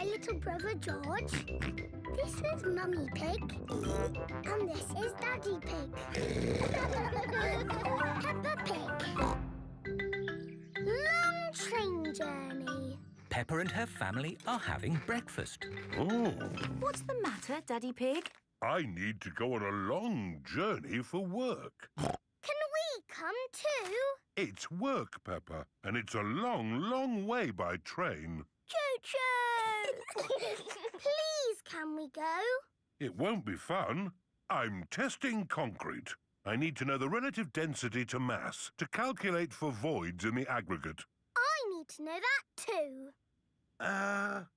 my little brother George. This is Mummy Pig. And this is Daddy Pig. Peppa Pig. Long train journey. Peppa and her family are having breakfast. Oh, What's the matter, Daddy Pig? I need to go on a long journey for work. Can we come too? It's work, Peppa, and it's a long, long way by train. Choo-choo! Please, can we go? It won't be fun. I'm testing concrete. I need to know the relative density to mass to calculate for voids in the aggregate. I need to know that too.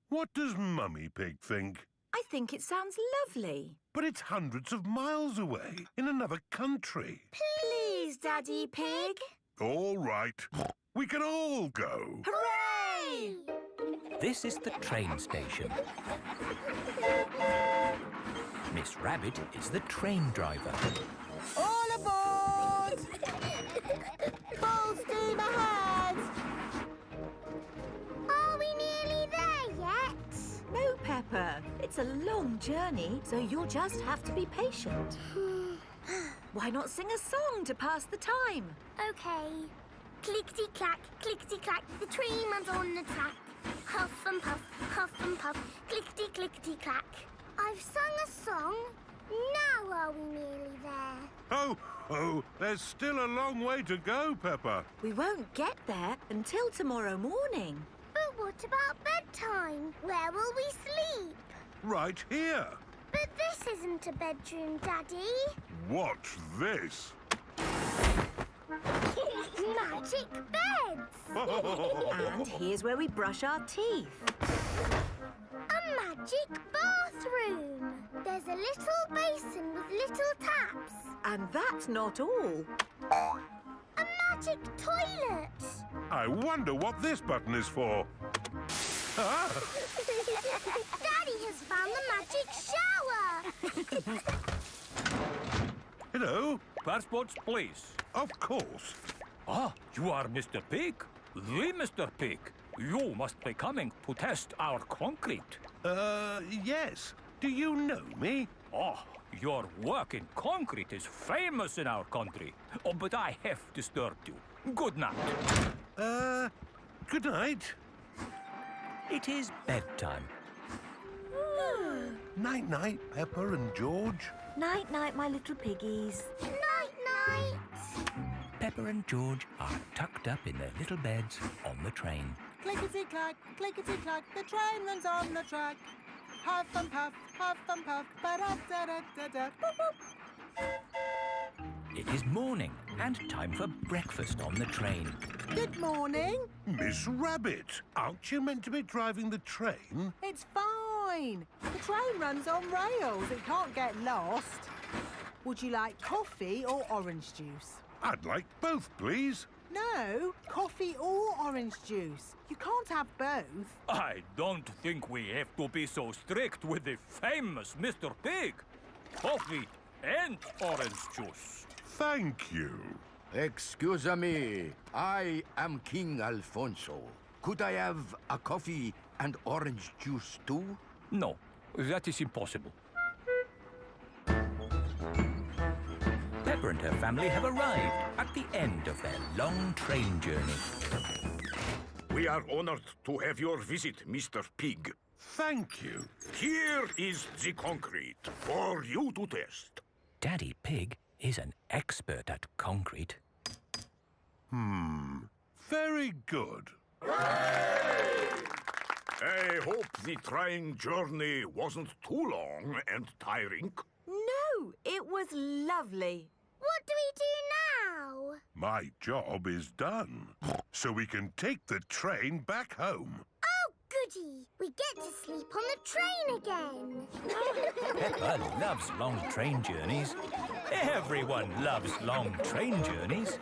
What does Mummy Pig think? I think it sounds lovely. But it's hundreds of miles away, in another country. Please, Daddy Pig. All right. We can all go. Hooray! This is the train station. Miss Rabbit is the train driver. All aboard! Full steam ahead! Are we nearly there yet? No, Peppa. It's a long journey, so you'll just have to be patient. Why not sing a song to pass the time? OK. Clickety-clack, clickety-clack, the train runs on the track. Huff and puff, clickety-clickety-clack. I've sung a song. Now are we nearly there? Oh, there's still a long way to go, Peppa. We won't get there until tomorrow morning. But what about bedtime? Where will we sleep? Right here. But this isn't a bedroom, Daddy. Watch this. Magic beds! And here's where we brush our teeth. A magic bathroom! There's a little basin with little taps. And that's not all. A magic toilet! I wonder what this button is for. Ah, Daddy has found the magic shower! hello. Passports, please. Of course. Ah, you are Mr. Pig? The Mr. Pig. You must be coming to test our concrete. Yes. Do you know me? Oh, your work in concrete is famous in our country. Oh, but I have disturbed you. Good night. Good night. It is bedtime. Night-night, Peppa and George. Night-night, my little piggies. Night-night! Peppa and George are tucked up in their little beds on the train. Clickety-clack, the train runs on the track. Huff and puff, ba-da-da-da-da, boop-boop. It is morning and time for breakfast on the train. Good morning. Miss Rabbit, aren't you meant to be driving the train? It's fine. The train runs on rails. It can't get lost. Would you like coffee or orange juice? I'd like both, please. No, coffee or orange juice. You can't have both. I don't think we have to be so strict with the famous Mr. Pig. Coffee and orange juice. Thank you. Excuse me, I am King Alfonso. Could I have a coffee and orange juice too? No, that is impossible. Peppa and her family have arrived at the end of their long train journey. We are honored to have your visit, Mr. Pig. Thank you. Here is the concrete for you to test. Daddy Pig is an expert at concrete. Very good. I hope the train journey wasn't too long and tiring. No, it was lovely. What do we do now? My job is done. So we can take the train back home. Oh, goody! We get to sleep on the train again. Peppa loves long train journeys. Everyone loves long train journeys.